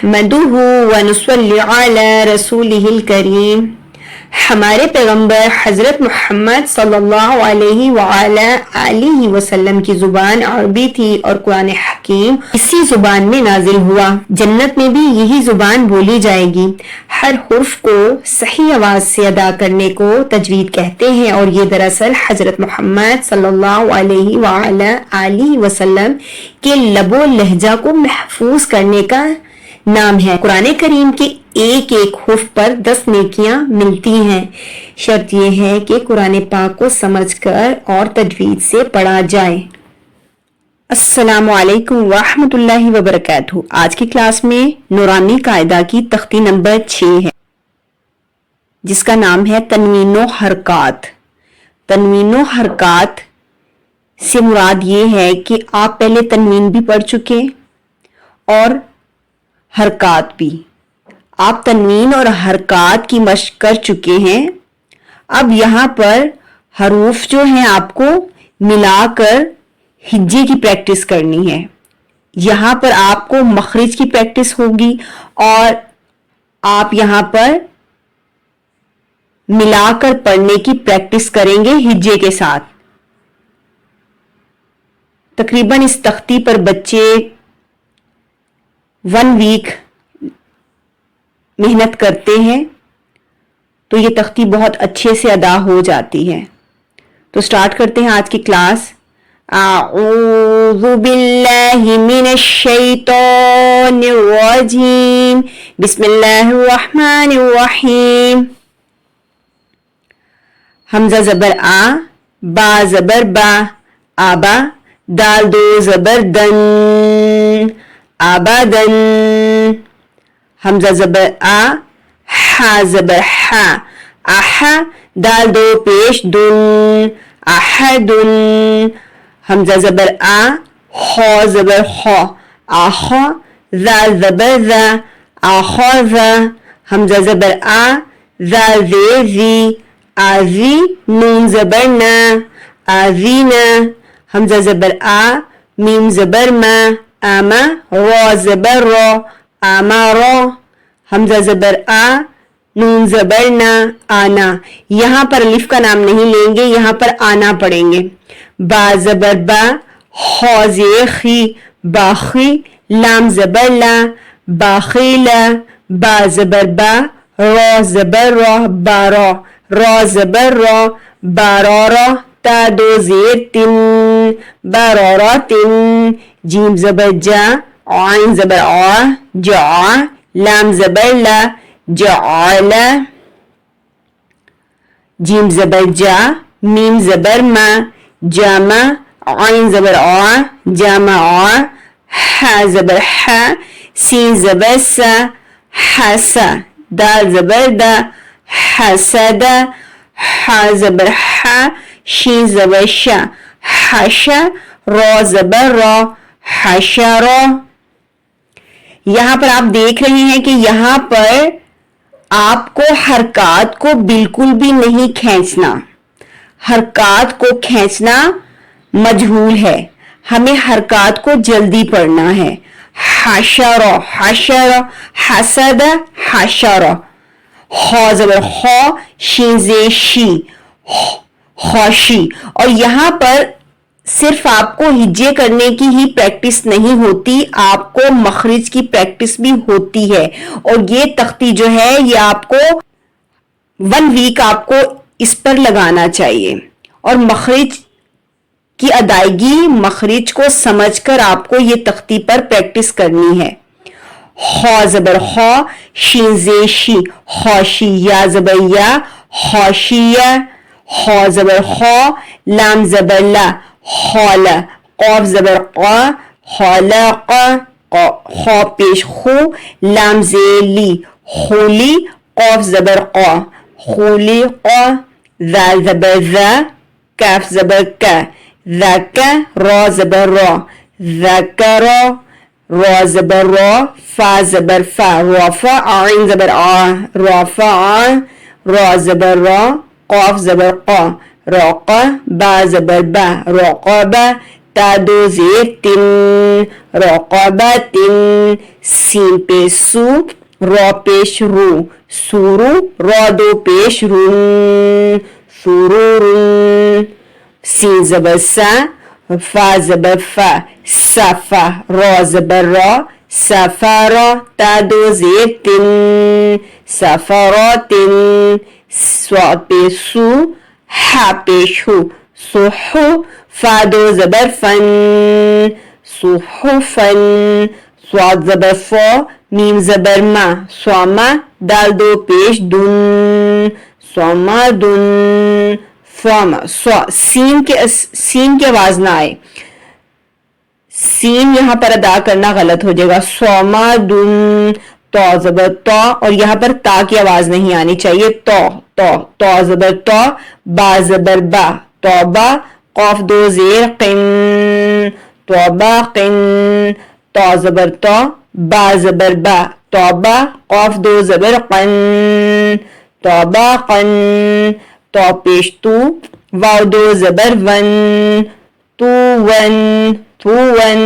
نحمدہ ونصلی علی رسولہ الکریم۔ ہمارے پیغمبر حضرت محمد صلی اللہ علیہ وآلہ آلہ وسلم کی زبان عربی تھی اور قرآن حکیم اسی زبان میں نازل ہوا۔ جنت میں بھی یہی زبان بولی جائے گی۔ ہر حرف کو صحیح آواز سے ادا کرنے کو تجوید کہتے ہیں، اور یہ دراصل حضرت محمد صلی اللہ علیہ وآلہ آلہ وسلم کے لب و لہجہ کو محفوظ کرنے کا نام ہے۔ قرآن کریم کے ایک ایک حرف پر 10 نیکیاں ملتی ہیں۔ شرط یہ ہے کہ قرآن پاک کو سمجھ کر اور تجوید سے پڑھا جائے۔ السلام علیکم ورحمۃ اللہ وبرکاتہ۔ آج کی کلاس میں نورانی قاعدہ کی تختی نمبر 6 ہے، جس کا نام ہے تنوین و حرکات۔ تنوین و حرکات سے مراد یہ ہے کہ آپ پہلے تنوین بھی پڑھ چکے اور حرکات بھی۔ آپ تنوین اور حرکات کی مشق کر چکے ہیں۔ اب یہاں پر حروف جو ہیں آپ کو ملا کر ہجے کی پریکٹس کرنی ہے۔ یہاں پر آپ کو مخرج کی پریکٹس ہوگی اور آپ یہاں پر ملا کر پڑھنے کی پریکٹس کریں گے ہجے کے ساتھ۔ تقریباً اس تختی پر بچے 1 ویک محنت کرتے ہیں تو یہ تختی بہت اچھے سے ادا ہو جاتی ہے۔ تو سٹارٹ کرتے ہیں آج کی کلاس۔ اعوذ باللہ من الشیطان الرجیم، بسم اللہ الرحمن الرحیم۔ حمزہ زبر آ، با زبر با، آبا، دال دو زبر دن، آبادن۔ حمزہ زبر آ، ہا زبر ہا، آہا، دال دو پیش دن، آہدن۔ حمزہ زبر آ، خو زبر خو، آخو، ذال زبر ذا، آخوذا۔ حمزہ زبر آ، ذال زی زی، آزی، نون زبر نا، آزینا۔ حمزہ زبر آ، میم زبر ما، آما، رو زبر رو، آمارو۔ حمزہ زبر آ، نون زبر نا، آنا۔ یہاں پر الف کا نام نہیں لیں گے، یہاں پر آنا پڑھیں گے۔ با زبر با، خو زیخی، باخی، لام زبر لا، باخیلا۔ با زبر با، رو زبر رو، بارو، رو زبر رو، بارورو۔ تا دو زیر تن، بارورو تن۔ جیم زبر جا، عین زبر آ، جا، لام زبر لا، جعالا۔ جیم زبر جا، میم زبر ما، جامع، عین زبر آ، جامع، ہا زبر ہا، سین زبر سا، حسا۔ دال زبر دا، حسدا۔ ہا زبر ہا، شین زبر شا، حشا۔ رو زبر رو، حشرو۔ یہاں پر آپ دیکھ رہے ہیں کہ یہاں پر آپ کو حرکات کو بالکل بھی نہیں کھینچنا۔ حرکات کو کھینچنا مجہول ہے، ہمیں حرکات کو جلدی پڑھنا ہے۔ حشرو، حشرو، حسد، حشرو۔ خو زبر خو، شین زی شی، خوشی۔ اور یہاں پر صرف آپ کو ہجے کرنے کی ہی پریکٹس نہیں ہوتی، آپ کو مخرج کی پریکٹس بھی ہوتی ہے۔ اور یہ تختی جو ہے یہ آپ کو 1 ویک آپ کو اس پر لگانا چاہیے، اور مخرج کی ادائیگی، مخرج کو سمجھ کر آپ کو یہ تختی پر پریکٹس کرنی ہے۔ خو زبر خو، شین زی شی، خوشی۔ یا زبر یا، خوشیہ۔ خو زبر خو، لام زبر لا، خولا۔ قوف زبر قا، خلق۔ خو پیش خو، لام زیلی، خولی۔ قوف زبر قا، خولی قا۔ ذال زبر ذا، کاف زبر کا، ذاکا۔ رو زبر رو، ذاکرو۔ رو زبر رو، فا زبر فا، رفع۔ عین زبر آ، رفع۔ رو زبر رو، قاف زبر قا، روقا۔ با زبر با، رقبہ۔ تا دو زیر تن رقبتن سین پیش سو را پیش رو سورو را دو پیش رون سرورون سین زبر سا فا زبر فا صفا را زبر را سفارا تا دو زیر تن سفاراتن صاد پیش سو ح پیش هو صحو فا دو زبر فن صحفن صاد زبر فا میم زبر ما سوما دال دو پیش دن سوما دن فاما سین کی آواز نہ آئے سین یہاں پر ادا کرنا غلط ہو جائے گا سوما دن تو زبر تو اور یہاں پر تا کی آواز نہیں آنی چاہیے تو زبر تو با زبر با توبہ قاف دو زیر قن توبہ قن تو زبر تو با زبر با توبہ قاف دو زبر قن توبہ قن تو پیش تو واو دو زبر ون تو ون تو ون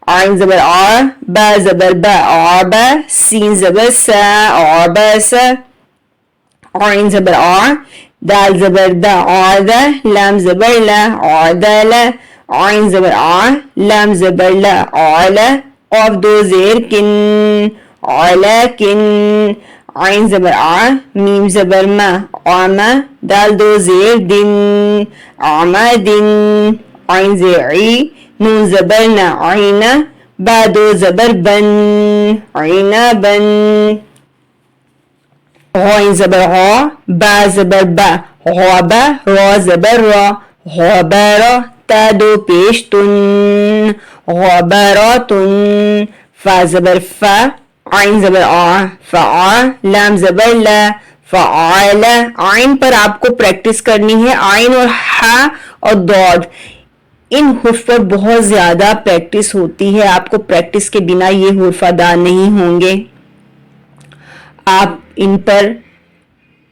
عین زبر آ با زبر با عابا سین زبر سا عابا سا عین زبر آ دال زبر دا عادا لام زبر لا عادا لا عین زبر آ لام زبر لا عالا قاف دو زیر کن علا کن عین زبر آ میم زبر ما عاما دال دو زیر دن عاما دن عین زیر عی نون زبر نا عینا با دو زبر بن عینا بن غین زبر غا با زبر با غابا را زبر را غابارا تا دو پیش تن غاباراتن فا زبر فا عین زبر آ فعا لام زبر لا فعالا عین پر آپ کو پریکٹس کرنی ہے عین اور ہا اور ضاد ان حروف پر بہت زیادہ پریکٹس ہوتی ہے آپ کو پریکٹس کے بنا یہ حروف ادا نہیں ہوں گے آپ ان پر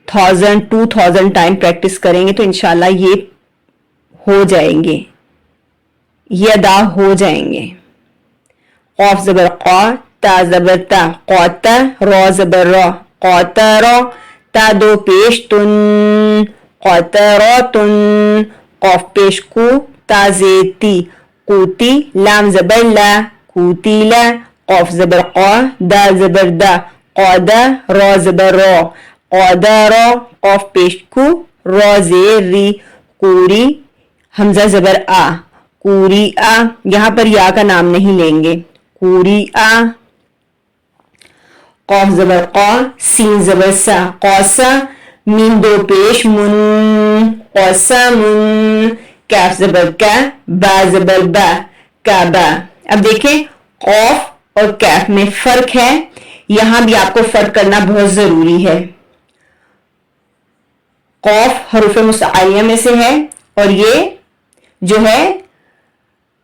1000-2000 ٹائم پریکٹس کریں گے تو انشاءاللہ یہ ہو جائیں گے یہ ادا ہو جائیں گے قاف زبر قا تا زبر تا قاتا را زبر را قاترا تا دو پیش تن قاتراتن قاف پیش کو تا زیتی قوتی لام زبر لا قوتی لا قاف زبر قا دال زبر دا قادا را زبر را قادارا قاف پیش کو را زیر ری قوری حمزہ زبر آ قوری آ یہاں پر یا کا نام نہیں لیں گے قوری آ قاف زبر قا سین زبر سا قاسا میم دو پیش من قاسمن کاف زبر کا با زبر با کعبہ اب دیکھیں قاف اور کیف میں فرق ہے یہاں بھی آپ کو فرق کرنا بہت ضروری ہے قاف حروف مستعلیہ میں سے ہے اور یہ جو ہے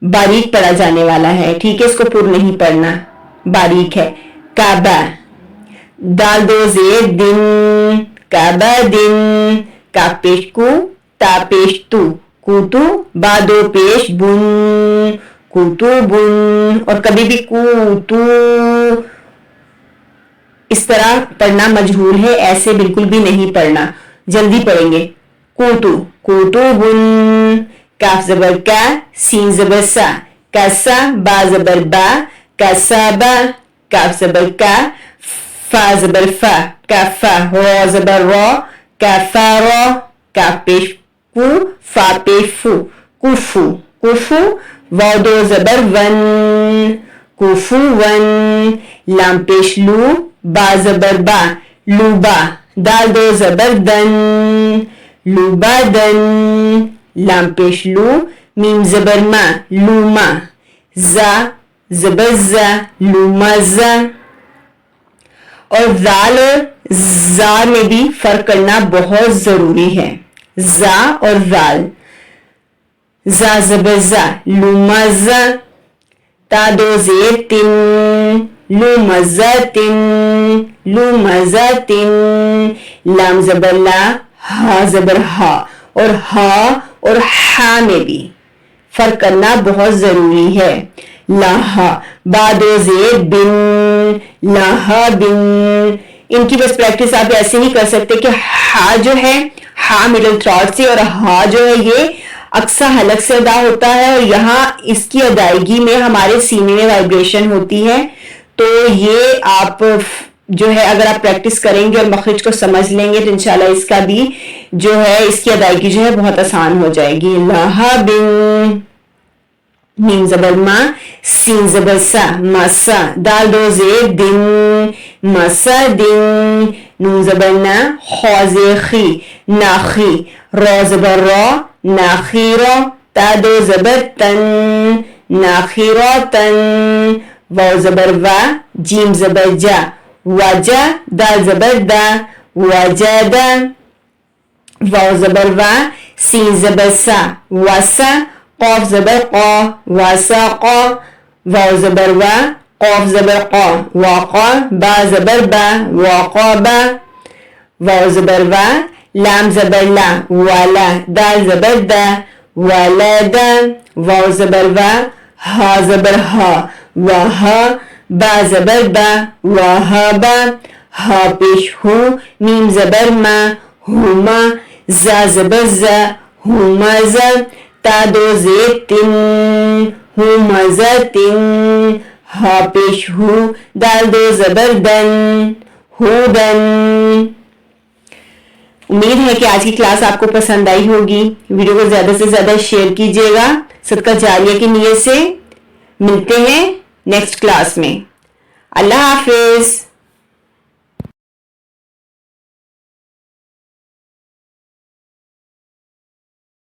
باریک پڑھا جانے والا ہے ٹھیک ہے اس کو پر نہیں پڑھنا باریک ہے کعبہ دال دو زیر دن کعبہ دن کا پیش کو تا پیش تو کوتو با دو پیش بن کوتو بن اور کبھی بھی کوتو اس طرح پڑھنا مجہور ہے ایسے بالکل بھی نہیں پڑھنا جلدی پڑھیں گے کوتو کوتو بن کاف زبر کا سین زبر سا کسا با زبر با کسابا کاف زبر کا فا زبر فا کفا را زبر را کفارا کاف پیش کو فا پیش فو کفو کفو واو دو زبر ون کفو ون لام پیش لو با زبر با لوبا دال دو زبر دن لوبا دن لام پیش لو میم زبر ما لوما زا زبر زا لوما زا اور زال اور زا میں بھی فرق کرنا بہت ضروری ہے زا اور زال زا زبر زا لوما زا تا دو زیر تن لوما زا تن لوما زا تن لام زبر لا ہا زبر ہا اور ہا اور ہا میں بھی فرق کرنا بہت ضروری ہے. لاہا بعد زیر بن، لاہا بن. ان کی بس پریکٹس آپ ایسے نہیں کر سکتے کہ ہا جو ہے ہا مڈل تھروٹ سے اور ہا جو ہے یہ اقصی حلق سے ادا ہوتا ہے اور یہاں اس کی ادائیگی میں ہمارے سینے میں وائبریشن ہوتی ہے. تو یہ آپ جو ہے اگر آپ پریکٹس کریں گے اور مخرج کو سمجھ لیں گے تو انشاءاللہ اس کا بھی جو ہے اس کی ادائیگی جو ہے بہت آسان ہو جائے گی. لاہا بن، میم زبر ما، سین زبر سا، مسا، دال دو زیر دن، مسا دن. نون زبر نا، خا زیر خی، ناخی. را زبر را، ناخی را. تا دو زبر تن، ناخی را تن. واو زبر وا، جیم زبر جا، وجا. دال زبر دا، وجدا. واو زبر وا، سین زبر سا، وسا. قاف زبر قا، وساقا. واو زبر وا، قاف زبر قا، وقا. با زبر با، وقابا. واو زبر وا، لام زبر لا، ولا. دال زبر دا، ولدا. واو زبر وا، ہا زبر ہا، وہا. با زبر با، وہابا. ہا پیش ہو، میم زبر ما، ہوما. زا زبر زا، ہومازا. تا دو زیر تن، ہومازا تن. ہا پیش ہو، دال دو زبر دن، ہودن. امید ہے کہ آج کی کلاس آپ کو پسند آئی ہوگی. ویڈیو کو زیادہ سے زیادہ شیئر کیجیے گا. صدقہ جاریہ کی نیت سے ملتے ہیں نیکسٹ کلاس میں. اللہ حافظ.